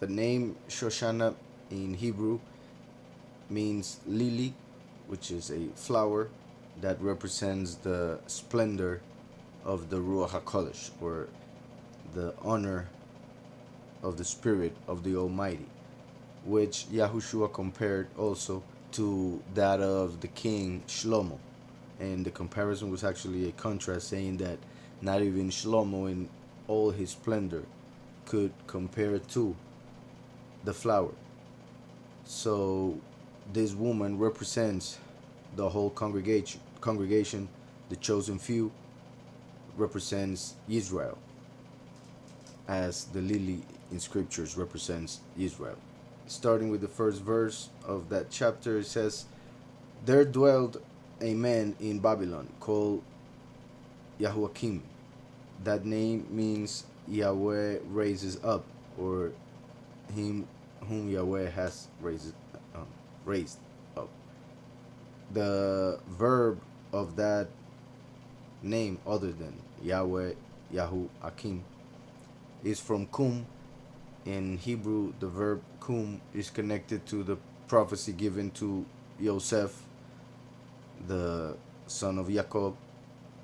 The name Shoshana in Hebrew means lily, which is a flower that represents the splendor of the Ruach HaKodesh, or the honor of the Spirit of the Almighty, which Yahushua compared also to that of the king Shlomo. And the comparison was actually a contrast, saying that not even Shlomo in all his splendor could compare to the flower. So this woman represents the whole congregation, the chosen few, represents Israel, as the lily in scriptures represents Israel. Starting with the first verse of that chapter, it says, "There dwelled a man in Babylon called Yahuakim." That name means Yahweh raises up, or him whom Yahweh has raised up. The verb of that name, other than Yahweh, Yahuakim, is from kum. In Hebrew, the verb kum is connected to the prophecy given to Yosef, the son of Jacob,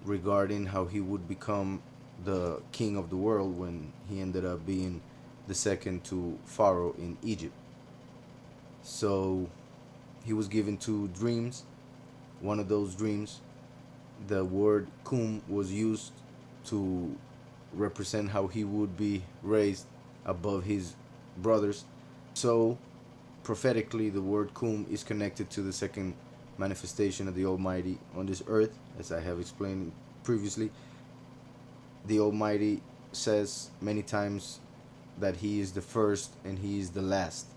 regarding how he would become the king of the world when he ended up being the second to Pharaoh in Egypt. So he was given two dreams. One of those dreams, the word kum was used to represent how he would be raised above his brothers. So prophetically, the word kum is connected to the second manifestation of the Almighty on this earth. As I have explained previously, the Almighty says many times that he is the first and he is the last,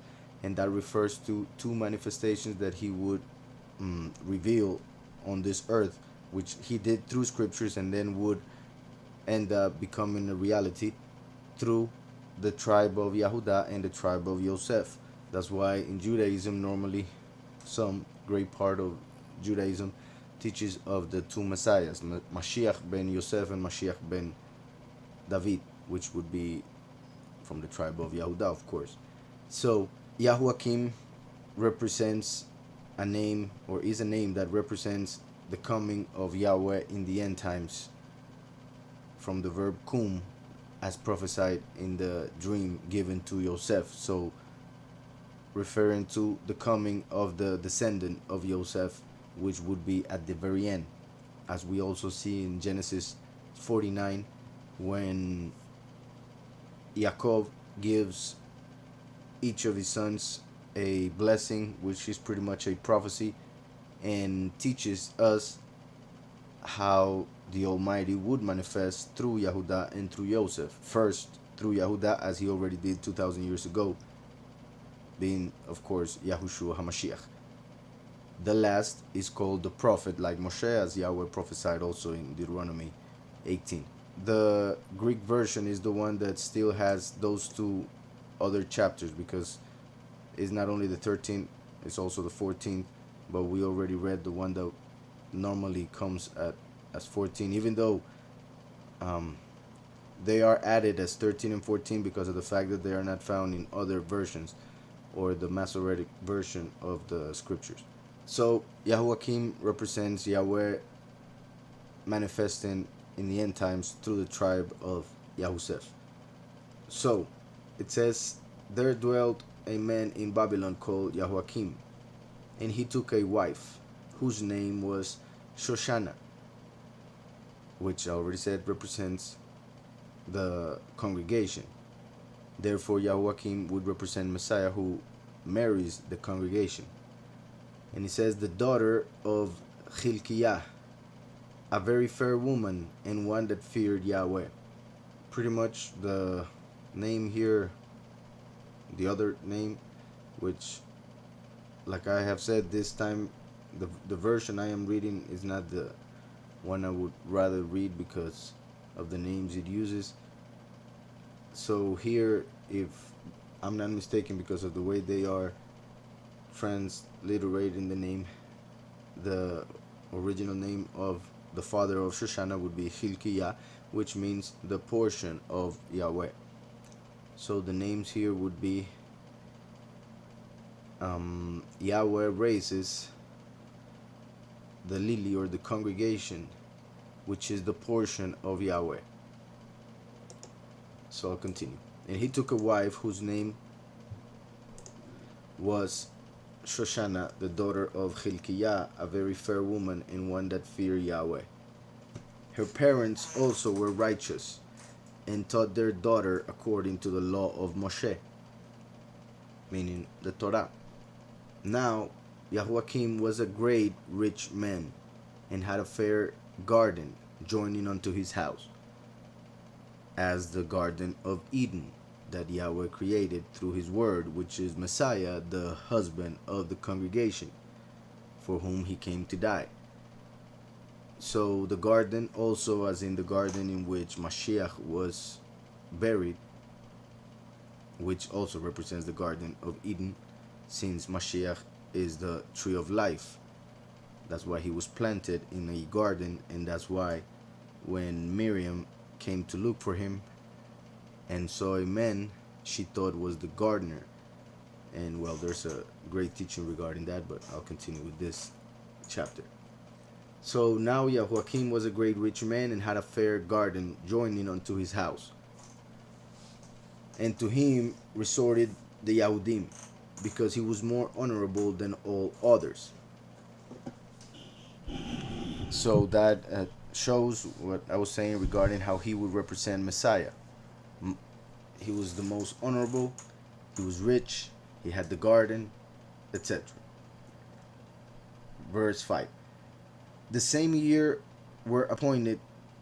and that refers to two manifestations that he would reveal on this earth, which he did through scriptures and then would end up becoming a reality through the tribe of Yehuda and the tribe of Yosef. That's why in Judaism, normally some great part of Judaism teaches of the two messiahs, Mashiach ben Yosef and Mashiach ben David, which would be from the tribe of Yehuda, of course. So Yahuakim represents a name, or is a name that represents the coming of Yahweh in the end times, from the verb kum, as prophesied in the dream given to Yosef. So referring to the coming of the descendant of Yosef, which would be at the very end, as we also see in Genesis 49, when Yaakov gives each of his sons a blessing, which is pretty much a prophecy, and teaches us how the Almighty would manifest through Yehuda and through Joseph. First, through Yehuda, as he already did 2,000 years ago, being, of course, Yahushua HaMashiach. The last is called the prophet, like Moshe, as Yahweh prophesied also in Deuteronomy 18. The Greek version is the one that still has those two other chapters, because it's not only the 13th, it's also the 14th, but we already read the one that normally comes as 14, even though they are added as 13 and 14 because of the fact that they are not found in other versions or the Masoretic version of the scriptures. So Yahuakim represents Yahweh manifesting in the end times through the tribe of Yahusef. So it says, "There dwelt a man in Babylon called Yahuakim, and he took a wife whose name was Shoshana," which I already said represents the congregation. Therefore, Yahuakim would represent Messiah, who marries the congregation. And he says, "The daughter of Hilkiah, a very fair woman and one that feared Yahweh." Pretty much the name here, the other name, which, like I have said, this time the version I am reading is not the one I would rather read because of the names it uses. So here, if I'm not mistaken, because of the way they are transliterating the name, the original name of the father of Shoshana would be Hilkiah, which means the portion of Yahweh. So the names here would be Yahweh raises the lily, or the congregation, which is the portion of Yahweh. So I'll continue. And he took a wife whose name was Susanna, the daughter of Hilkiah, a very fair woman and one that feared Yahweh. Her parents also were righteous and taught their daughter according to the law of Moshe, meaning the Torah. Now Jehoiakim was a great rich man and had a fair garden joining unto his house, as the garden of Eden that Yahweh created through his word, which is Messiah, the husband of the congregation, for whom he came to die. So the garden also, as in the garden in which Mashiach was buried, which also represents the garden of Eden, since Mashiach is the tree of life. That's why he was planted in a garden, and that's why when Miriam came to look for him and saw a man she thought was the gardener. And well, there's a great teaching regarding that, but I'll continue with this chapter. So now Jehoiakim was a great rich man and had a fair garden joining unto his house. And to him resorted the Yahudim, because he was more honorable than all others. So that shows what I was saying regarding how he would represent Messiah. He was the most honorable, he was rich, he had the garden, etc. Verse 5. The same year were appointed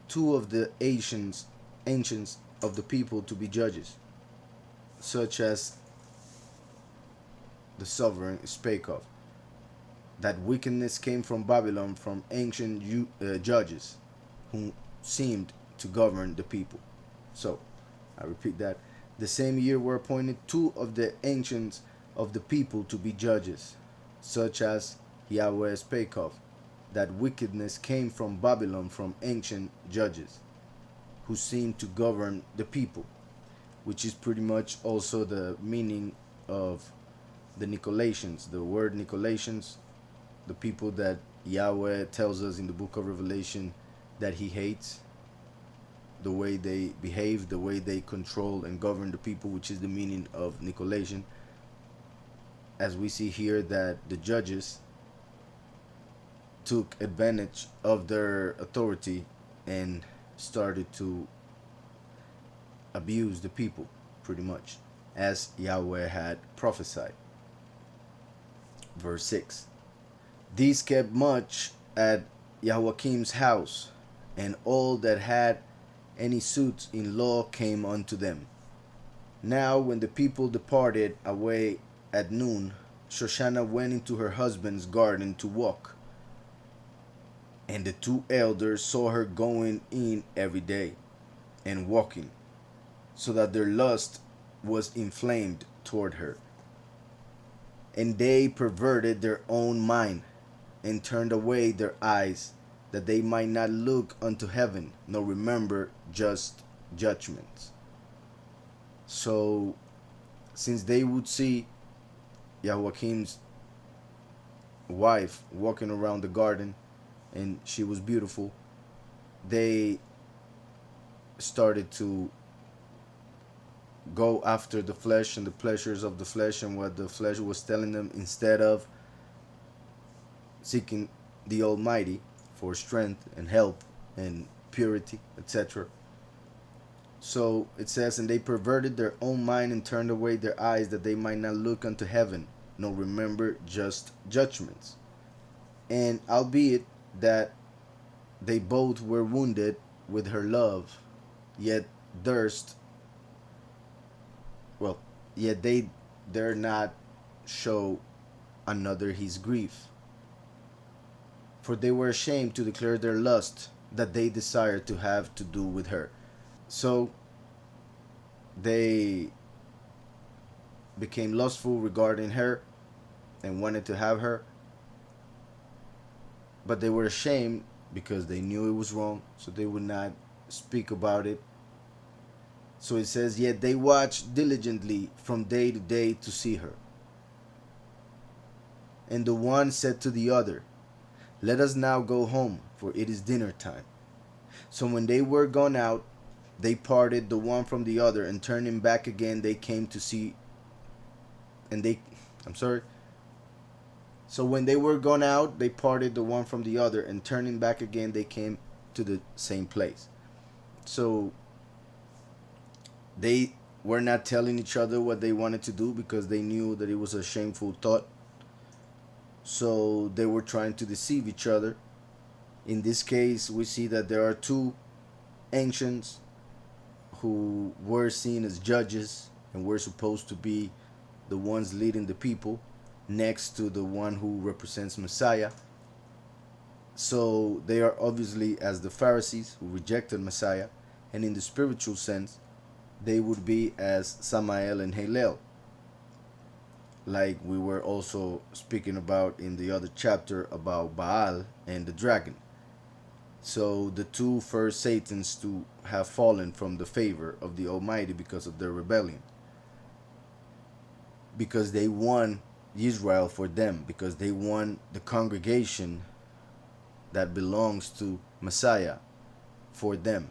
two of the ancients of the people to be judges, such as the sovereign spake of, that wickedness came from Babylon, from ancient judges who seemed to govern the people. So, I repeat that. The same year were appointed two of the ancients of the people to be judges, such as Yahweh spake of, that wickedness came from Babylon, from ancient judges who seemed to govern the people, which is pretty much also the meaning of the Nicolaitans. The word Nicolaitans, the people that Yahweh tells us in the book of Revelation that he hates, the way they behave, the way they control and govern the people, which is the meaning of Nicolaitan. As we see here that the judges took advantage of their authority and started to abuse the people, pretty much, as Yahweh had prophesied. Verse 6. These kept much at Jehoiakim's house, and all that had any suits in law came unto them. Now when the people departed away at noon, Susanna went into her husband's garden to walk, and the two elders saw her going in every day and walking, so that their lust was inflamed toward her. And they perverted their own mind, and turned away their eyes, that they might not look unto heaven, nor remember just judgments. So, since they would see Jehoiakim's wife walking around the garden, and she was beautiful, they started to go after the flesh and the pleasures of the flesh and what the flesh was telling them, instead of seeking the Almighty for strength and help and purity, etc. So it says, and they perverted their own mind and turned away their eyes, that they might not look unto heaven, nor remember just judgments. And albeit that they both were wounded with her love, yet they dare not show another his grief. For they were ashamed to declare their lust that they desired to have to do with her. So they became lustful regarding her and wanted to have her, but they were ashamed because they knew it was wrong, so they would not speak about it So it says, yet they watched diligently from day to day to see her. And the one said to the other, let us now go home, for it is dinner time. So when they were gone out, they parted the one from the other, and turning back again, they came to see. And they, I'm sorry. So when they were gone out, they parted the one from the other, and turning back again, they came to the same place. So they were not telling each other what they wanted to do because they knew that it was a shameful thought. So they were trying to deceive each other. In this case, we see that there are two ancients who were seen as judges and were supposed to be the ones leading the people next to the one who represents Messiah. So they are obviously as the Pharisees who rejected Messiah, and in the spiritual sense, they would be as Samael and Hillel, like we were also speaking about in the other chapter about Baal and the dragon. So the two first Satans to have fallen from the favor of the Almighty because of their rebellion. Because they won Israel for them, because they won the congregation that belongs to Messiah for them.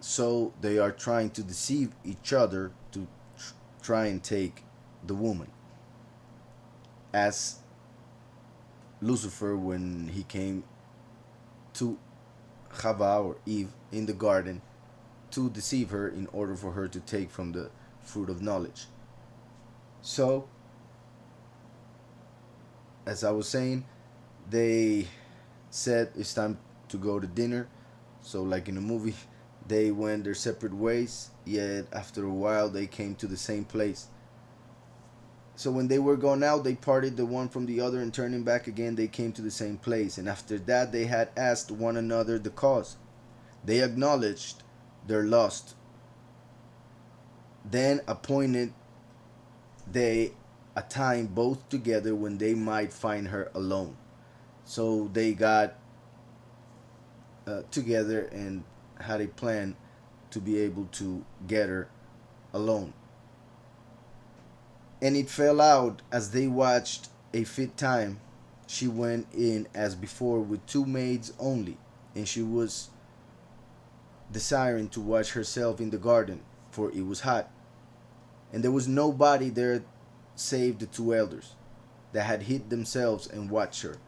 So they are trying to deceive each other to try and take the woman. As Lucifer, when he came to Chava or Eve in the garden to deceive her in order for her to take from the fruit of knowledge. So, as I was saying, they said it's time to go to dinner. So, like in a movie, they went their separate ways, yet after a while they came to the same place. So when they were gone out, they parted the one from the other, and turning back again, they came to the same place. And after that, they had asked one another the cause. They acknowledged their lust. Then appointed they a time both together when they might find her alone. So they got together and had a plan to be able to get her alone. And it fell out as they watched a fit time. She went in as before with two maids only, and she was desiring to wash herself in the garden, for it was hot. And there was nobody there save the two elders, that had hid themselves and watched her.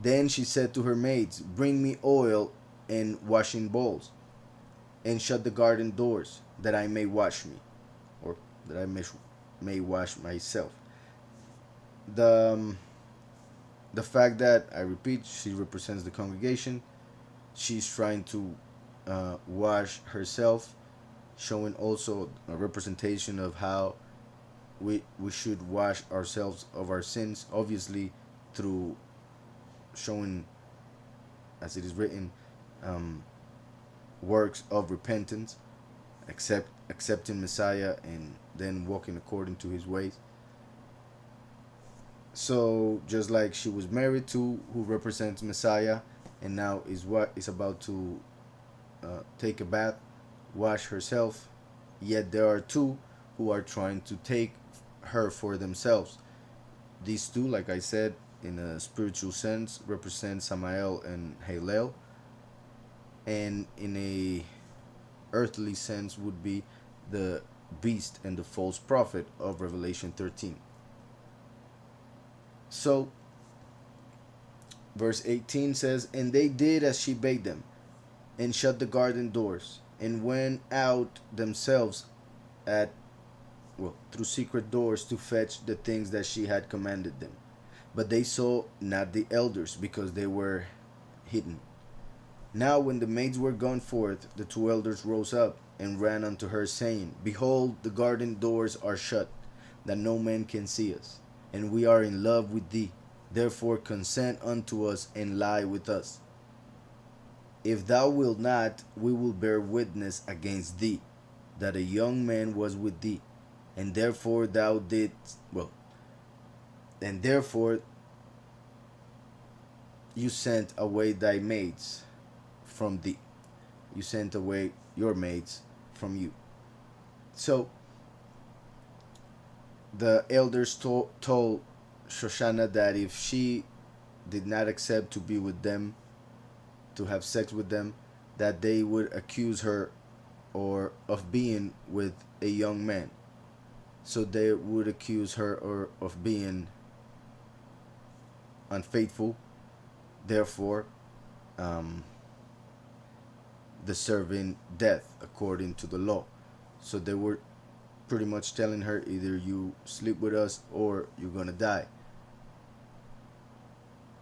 Then she said to her maids, bring me oil and washing bowls, and shut the garden doors, that I may wash me, or that I may wash myself. The fact that, I repeat, she represents the congregation. She's trying to wash herself, showing also a representation of how we should wash ourselves of our sins, obviously through showing, as it is written, works of repentance, accepting Messiah and then walking according to his ways. So just like she was married to who represents Messiah, and now is about to take a bath, wash herself, yet there are two who are trying to take her for themselves. These two, like I said, in a spiritual sense, represent Samael and Hillel, and in a earthly sense would be the beast and the false prophet of Revelation 13. So, verse 18 says, and they did as she bade them, and shut the garden doors, and went out themselves through secret doors to fetch the things that she had commanded them. But they saw not the elders, because they were hidden. Now when the maids were gone forth, the two elders rose up and ran unto her, saying, behold, the garden doors are shut, that no man can see us, and we are in love with thee. Therefore consent unto us, and lie with us. If thou wilt not, we will bear witness against thee, that a young man was with thee, and therefore you sent away thy maids from thee. You sent away your maids from you. So the elders told Shoshana that if she did not accept to be with them, to have sex with them, that they would accuse her or of being with a young man. So they would accuse her or of being unfaithful, therefore um, deserving death according to the law. So they were pretty much telling her either you sleep with us or you're gonna die,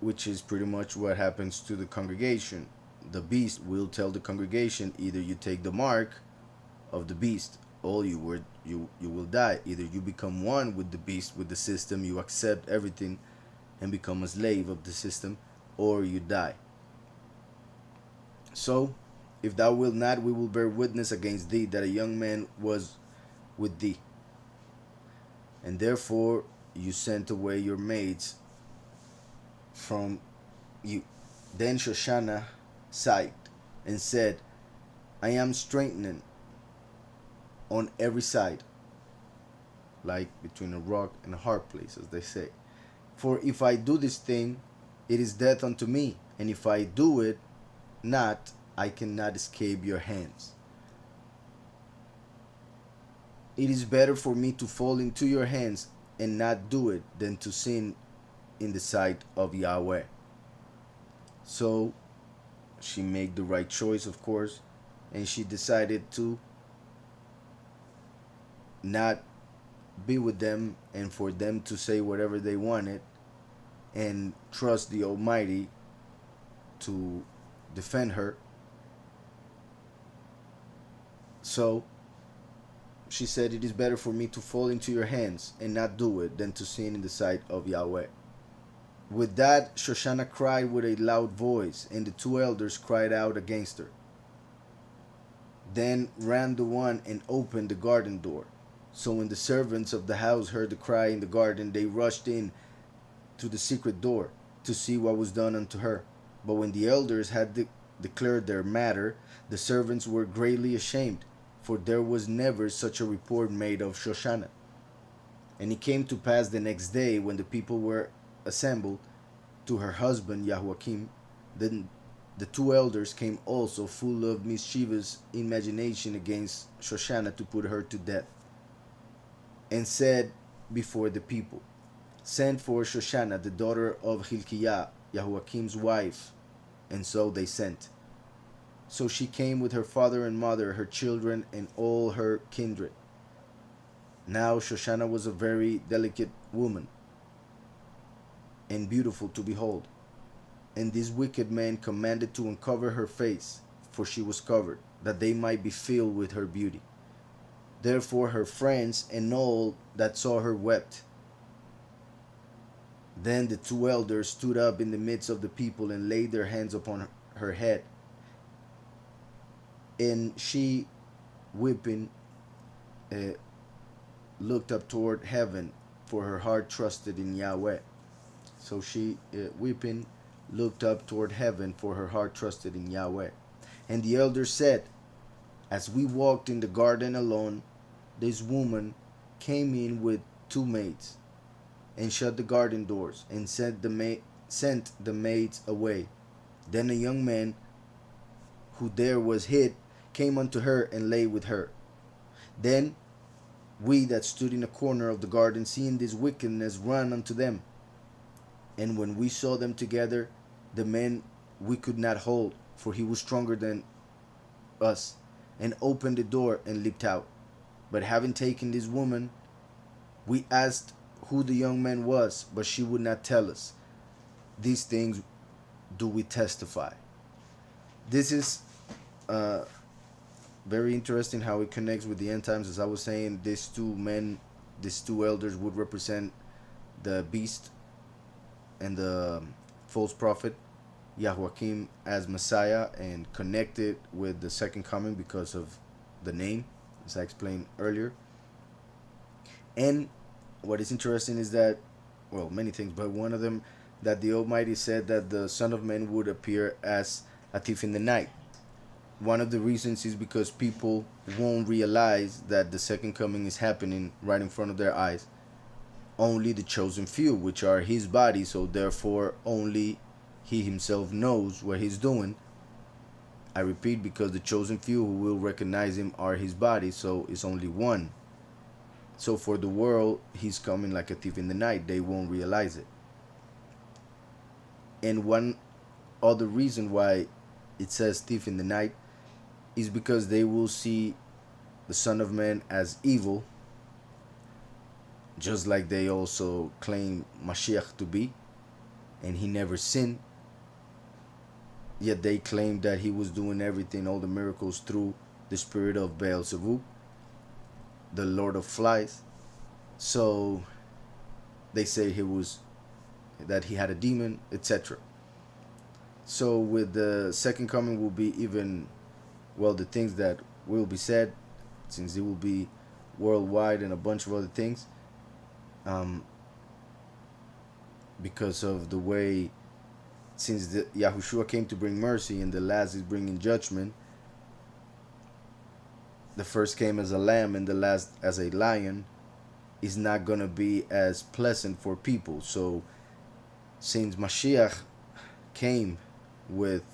which is pretty much what happens to the congregation. The beast will tell the congregation either you take the mark of the beast or you will die. Either you become one with the beast, with the system, you accept everything and become a slave of the system, or you die. So if thou wilt not, we will bear witness against thee that a young man was with thee, and therefore you sent away your maids from you. Then Shoshana sighed and said, I am strengthening on every side, like between a rock and a hard place, as they say. For if I do this thing, it is death unto me, and if I do it not, I cannot escape your hands. It is better for me to fall into your hands and not do it than to sin in the sight of Yahweh. So she made the right choice, of course, and she decided to not be with them and for them to say whatever they wanted and trust the Almighty to defend her. So she said, it is better for me to fall into your hands and not do it than to sin in the sight of Yahweh. With that, Shoshana cried with a loud voice, and the two elders cried out against her. Then ran the one and opened the garden door. So when the servants of the house heard the cry in the garden, they rushed in to the secret door to see what was done unto her. But when the elders had declared their matter, the servants were greatly ashamed, for there was never such a report made of Shoshana. And it came to pass the next day, when the people were assembled to her husband Jehoiakim, then the two elders came also, full of mischievous imagination against Shoshana, to put her to death, and said before the people, send for Shoshana, the daughter of Hilkiah, Jehoiakim's wife. And so they sent. So she came with her father and mother, her children, and all her kindred. Now Shoshana was a very delicate woman, and beautiful to behold. And these wicked men commanded to uncover her face, for she was covered, that they might be filled with her beauty. Therefore her friends and all that saw her wept. Then the two elders stood up in the midst of the people and laid their hands upon her head. And she, weeping, looked up toward heaven, for her heart trusted in Yahweh. So she, weeping, looked up toward heaven, for her heart trusted in Yahweh. And the elders said, as we walked in the garden alone, this woman came in with two maids, and shut the garden doors, and sent the maids away. Then a young man, who there was hid, came unto her and lay with her. Then we that stood in a corner of the garden, seeing this wickedness, ran unto them. And when we saw them together, the man we could not hold, for he was stronger than us, and opened the door and leaped out. But having taken this woman, we asked who the young man was, but she would not tell us. These things do we testify. This is very interesting how it connects with the end times. As I was saying, these two men, these two elders, would represent the beast and the false prophet, Jehoiakim, as Messiah, and connected with the second coming because of the name, as I explained earlier. And what is interesting is that, well, many things, but one of them, that the Almighty said that the Son of Man would appear as a thief in the night. one of the reasons is because people won't realize that the second coming is happening right in front of their eyes. Only the chosen few, which are his body, so therefore only he himself knows what he's doing. I repeat, because the chosen few who will recognize him are his body, so it's only one. So for the world, he's coming like a thief in the night. They won't realize it. And one other reason why it says thief in the night is because they will see the Son of Man as evil, just like they also claim Mashiach to be, and he never sinned. Yet they claim that he was doing everything, all the miracles, through the spirit of Beelzebub, the Lord of Flies. So they say that he had a demon, etc. So with the second coming will be even, well, the things that will be said, since it will be worldwide and a bunch of other things, because of the way, since the Yahushua came to bring mercy and the last is bringing judgment. The first came as a lamb and the last as a lion, is not going to be as pleasant for people. So since Mashiach came with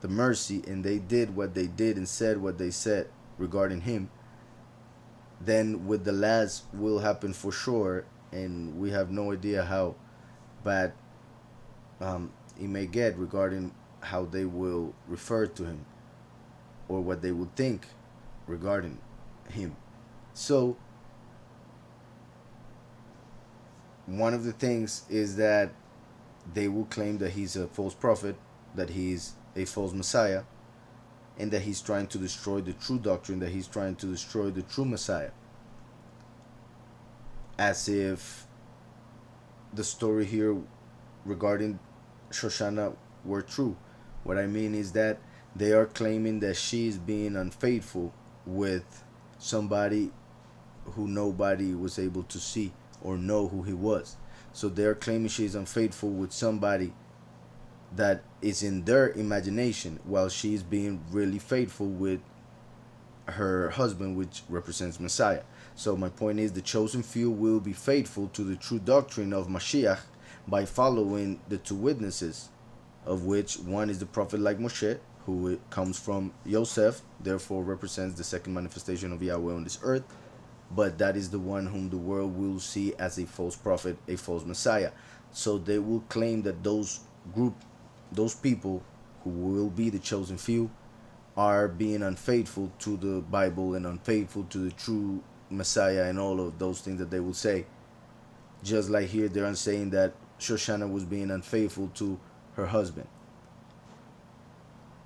the mercy and they did what they did and said what they said regarding him, then with the last will happen for sure, and we have no idea how bad it may get regarding how they will refer to him or what they would think regarding him. So one of the things is that they will claim that he's a false prophet, that he's a false Messiah, and that he's trying to destroy the true doctrine, that he's trying to destroy the true Messiah. As if the story here regarding Shoshana were true. What I mean is that they are claiming that she is being unfaithful with somebody who nobody was able to see or know who he was. So they're claiming she's unfaithful with somebody that is in their imagination, while she's being really faithful with her husband, which represents Messiah. So my point is, the chosen few will be faithful to the true doctrine of Mashiach by following the two witnesses, of which one is the prophet like Moshe, who comes from Yosef, therefore represents the second manifestation of Yahweh on this earth. But that is the one whom the world will see as a false prophet, a false Messiah. So they will claim that those people who will be the chosen few are being unfaithful to the Bible and unfaithful to the true Messiah and all of those things that they will say. Just like here, they're saying that Shoshana was being unfaithful to her husband.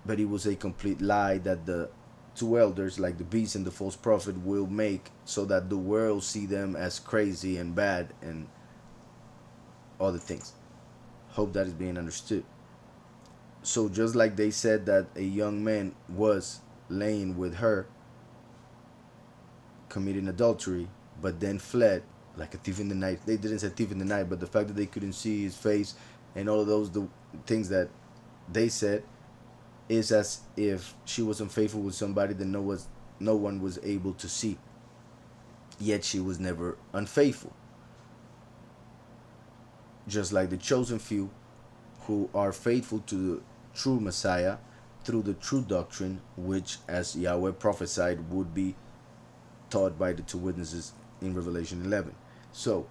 But it was a complete lie that the two elders, like the beast and the false prophet, will make, so that the world see them as crazy and bad and other things. Hope that is being understood. So just like they said that a young man was laying with her, committing adultery, but then fled like a thief in the night. They didn't say thief in the night, but the fact that they couldn't see his face and all of those things that they said is as if she was unfaithful with somebody that no one was able to see. Yet she was never unfaithful. Just like the chosen few who are faithful to the true Messiah through the true doctrine, which, as Yahweh prophesied, would be taught by the two witnesses in Revelation 11. So,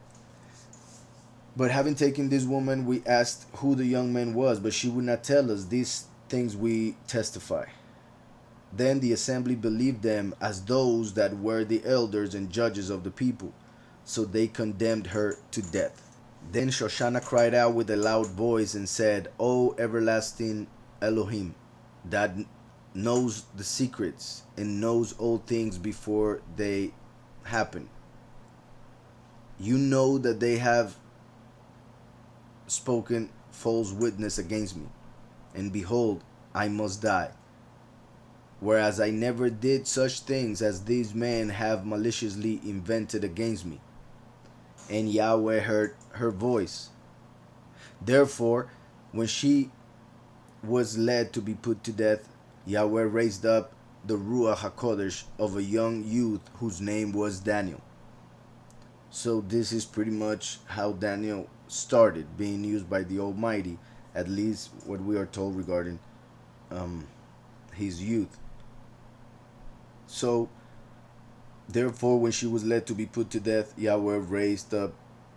but having taken this woman, we asked who the young man was, but she would not tell us. These things we testify. Then the assembly believed them as those that were the elders and judges of the people, so they condemned her to death. Then Shoshana cried out with a loud voice and said, O everlasting Elohim, that knows the secrets and knows all things before they happen. You know that they have spoken false witness against me, and behold, I must die. Whereas I never did such things as these men have maliciously invented against me. And Yahweh heard her voice. Therefore, when she was led to be put to death, Yahweh raised up the Ruach HaKodesh of a young youth whose name was Daniel. So this is pretty much how Daniel started being used by the Almighty, at least what we are told regarding his youth. So therefore, when she was led to be put to death, Yahweh raised up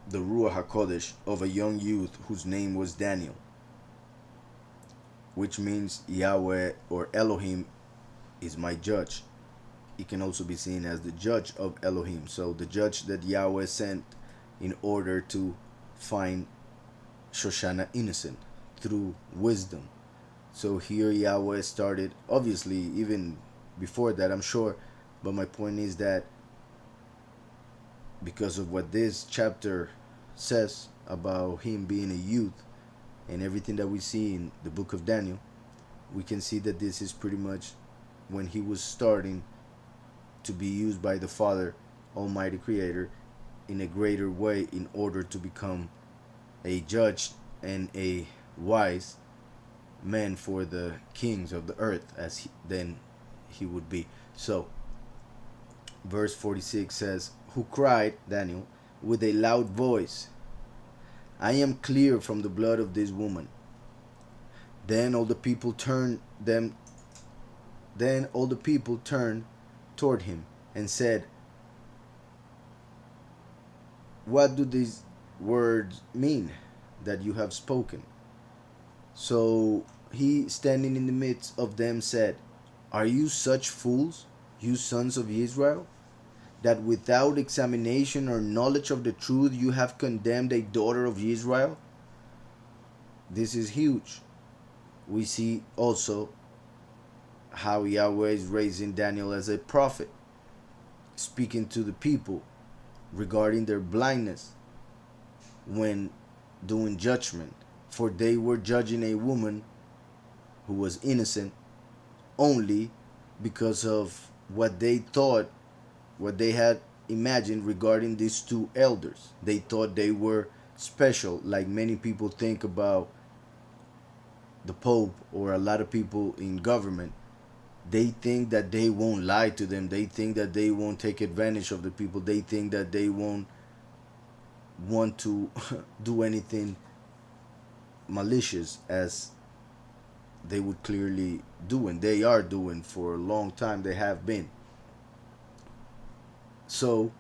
the Ruach HaKodesh of a young youth whose name was Daniel, which means Yahweh or Elohim is my judge. It can also be seen as the judge of Elohim. So the judge that Yahweh sent in order to find Susanna innocent through wisdom. So here Yahweh started, obviously, even before that, I'm sure. But my point is that because of what this chapter says about him being a youth and everything that we see in the book of Daniel, we can see that this is pretty much when he was starting to be used by the Father, Almighty Creator, in a greater way in order to become a judge and a wise man for the kings of the earth, as then he would be. So verse 46 says, who cried, Daniel, with a loud voice, I am clear from the blood of this woman. Then all the people turned toward him and said, what do these words mean that you have spoken? So he, standing in the midst of them, said, are you such fools, you sons of Israel, that without examination or knowledge of the truth you have condemned a daughter of Israel? This is huge. We see also how Yahweh is raising Daniel as a prophet, speaking to the people regarding their blindness when doing judgment. For they were judging a woman who was innocent only because of what they thought, what they had imagined regarding these two elders. They thought they were special, like many people think about the Pope or a lot of people in government. They think that they won't lie to them. They think that they won't take advantage of the people. They think that they won't want to do anything malicious, as they would clearly do, and they are doing for a long time. They have been. So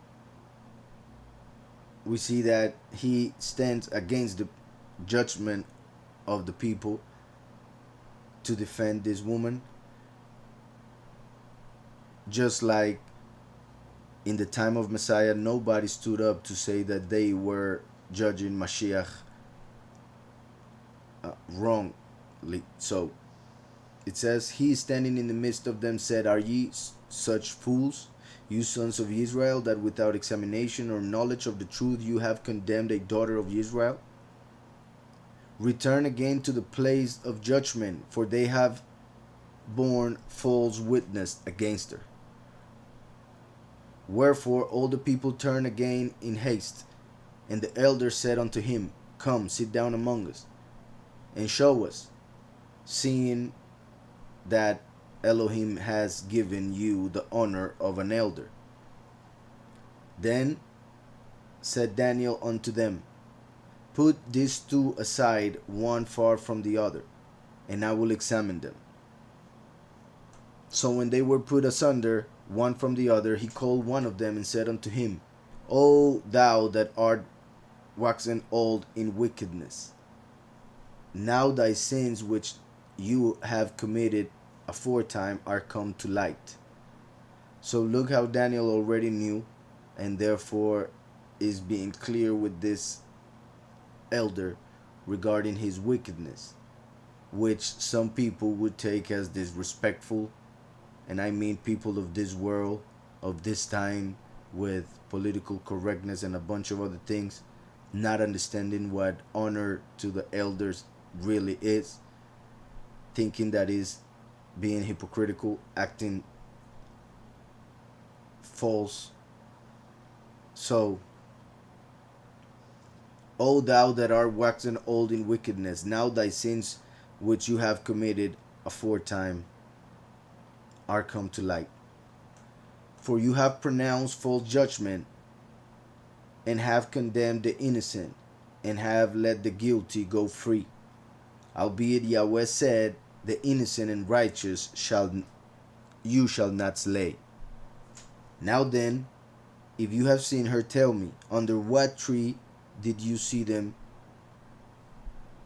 we see that he stands against the judgment of the people to defend this woman, just like in the time of Messiah, nobody stood up to say that they were judging Mashiach wrongly. So it says, he standing in the midst of them said, are ye such fools, you sons of Israel, that without examination or knowledge of the truth you have condemned a daughter of Israel? Return again to the place of judgment, for they have borne false witness against her. Wherefore all the people turned again in haste, and the elder said unto him, come, sit down among us, and show us, seeing that Elohim has given you the honor of an elder. Then said Daniel unto them, put these two aside, one far from the other, and I will examine them. So when they were put asunder, one from the other, he called one of them and said unto him, O thou that art waxen old in wickedness, now thy sins which you have committed aforetime are come to light. So look how Daniel already knew, and therefore is being clear with this elder regarding his wickedness, which some people would take as disrespectful, and I mean people of this world, of this time, with political correctness and a bunch of other things, not understanding what honor to the elders really is, thinking that is being hypocritical, acting false. So, O thou that art waxen old in wickedness, now thy sins which you have committed aforetime are come to light. For you have pronounced false judgment, and have condemned the innocent, and have let the guilty go free. Albeit Yahweh said, the innocent and righteous shall not slay. Now then, if you have seen her, tell me, under what tree did you see them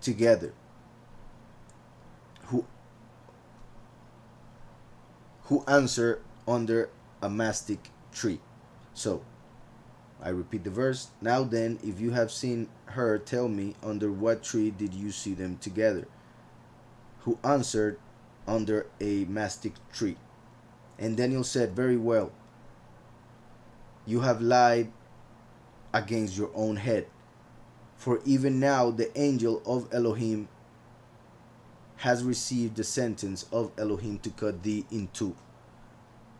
together? Who answered, under a mastic tree. So, I repeat the verse. Now then, if you have seen her, tell me, under what tree did you see them together? Who answered, under a mastic tree. And Daniel said, very well, you have lied against your own head. For even now the angel of Elohim has received the sentence of Elohim to cut thee in two.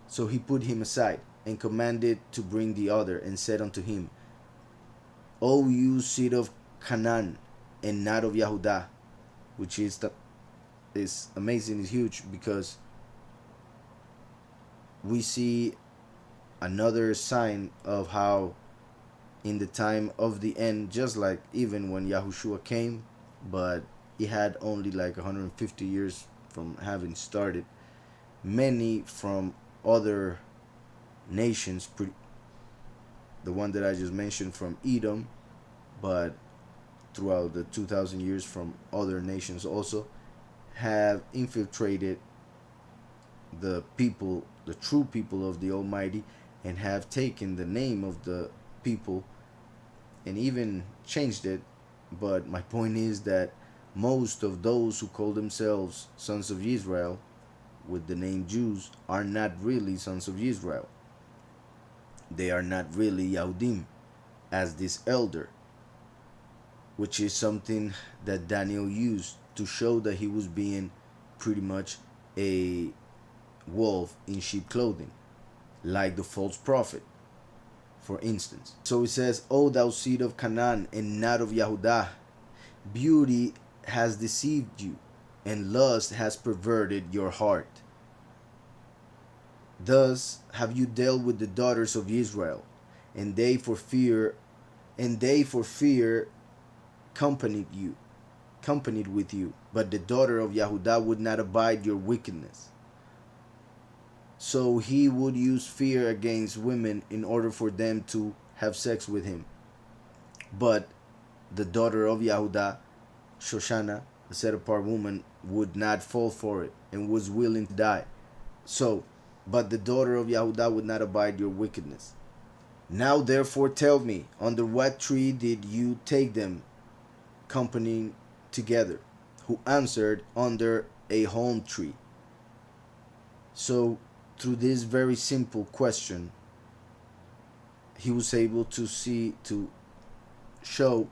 So he put him aside, and commanded to bring the other, and said unto him, O you seed of Canaan, and not of Yehudah, which is amazing, is huge, because we see another sign of how in the time of the end, just like even when Yahushua came, but he had only like 150 years from having started, many from other nations, the one that I just mentioned from Edom, but throughout the 2,000 years from other nations also, have infiltrated the people, the true people of the Almighty, and have taken the name of the people and even changed it. But my point is that most of those who call themselves sons of Israel with the name Jews are not really sons of Israel. They are not really Yahudim, as this elder, which is something that Daniel used to show that he was being pretty much a wolf in sheep clothing, like the false prophet, for instance. So it says, O thou seed of Canaan, and not of Yehudah, beauty has deceived you, and lust has perverted your heart. Thus have you dealt with the daughters of Israel, and they for fear companied with you. But the daughter of Yehudah would not abide your wickedness. So he would use fear against women in order for them to have sex with him. But the daughter of Yehudah, Susanna, a set-apart woman, would not fall for it and was willing to die. But the daughter of Yehudah would not abide your wickedness. Now therefore tell me, under what tree did you take them company together? Who answered, under a home tree. So through this very simple question, he was able to show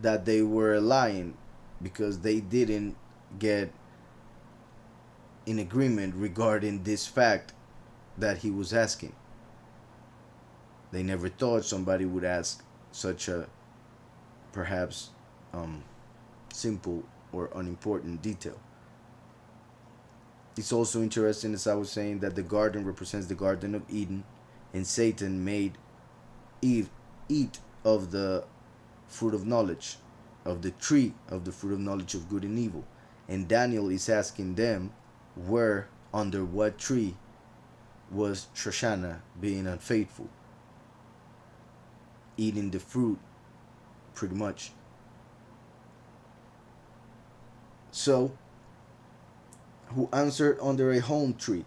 that they were lying, because they didn't get in agreement regarding this fact that he was asking. They never thought somebody would ask such a perhaps simple or unimportant detail. It's also interesting, as I was saying, that the garden represents the Garden of Eden, and Satan made Eve eat of the fruit of knowledge, of the tree of the fruit of knowledge of good and evil. And Daniel is asking them, under what tree was Shoshana being unfaithful, eating the fruit, pretty much. So, who answered, under a home tree.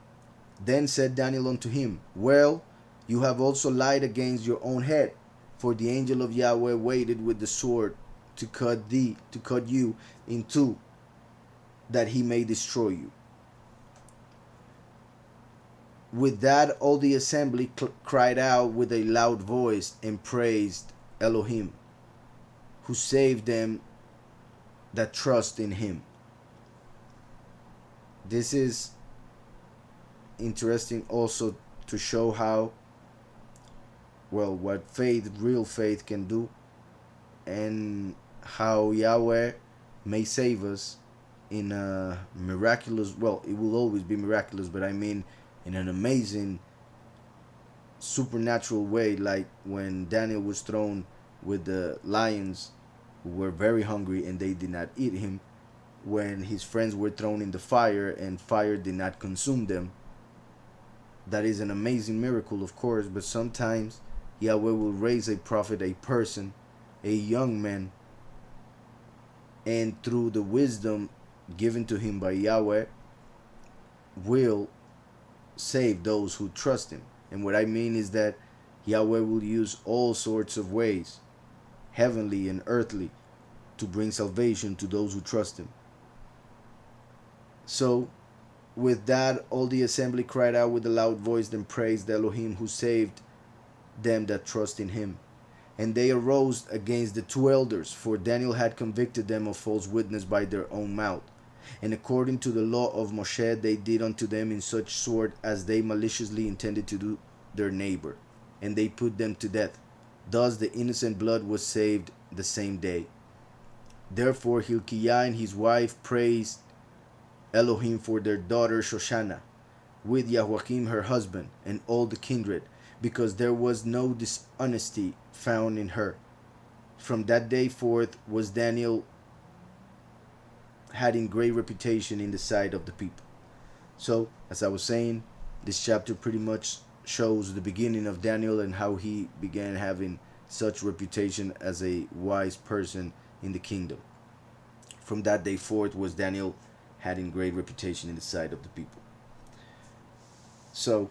Then said Daniel unto him, well, you have also lied against your own head, for the angel of Yahweh waited with the sword to cut you in two, that he may destroy you. With that all the assembly cried out with a loud voice, and praised Elohim, who saved them that trust in him. This is interesting also to show how, what real faith can do, and how Yahweh may save us in a miraculous, it will always be miraculous, but I mean in an amazing supernatural way, like when Daniel was thrown with the lions who were very hungry and they did not eat him, when his friends were thrown in the fire and fire did not consume them. That is an amazing miracle, of course, but sometimes Yahweh will raise a prophet, a person, a young man, and through the wisdom given to him by Yahweh, will save those who trust him. And what I mean is that Yahweh will use all sorts of ways, heavenly and earthly, to bring salvation to those who trust him. So, with that, all the assembly cried out with a loud voice and praised Elohim who saved them that trust in him. And they arose against the two elders, for Daniel had convicted them of false witness by their own mouth. And according to the law of Moshe, they did unto them in such sort as they maliciously intended to do their neighbor, and they put them to death. Thus the innocent blood was saved the same day. Therefore Hilkiah and his wife praised Elohim for their daughter Shoshana, with Jehoiakim her husband, and all the kindred, because there was no dishonesty found in her. From that day forth was Daniel had in great reputation in the sight of the people. So, as I was saying, this chapter pretty much shows the beginning of Daniel and how he began having such reputation as a wise person in the kingdom. From that day forth was Daniel had in great reputation in the sight of the people. So,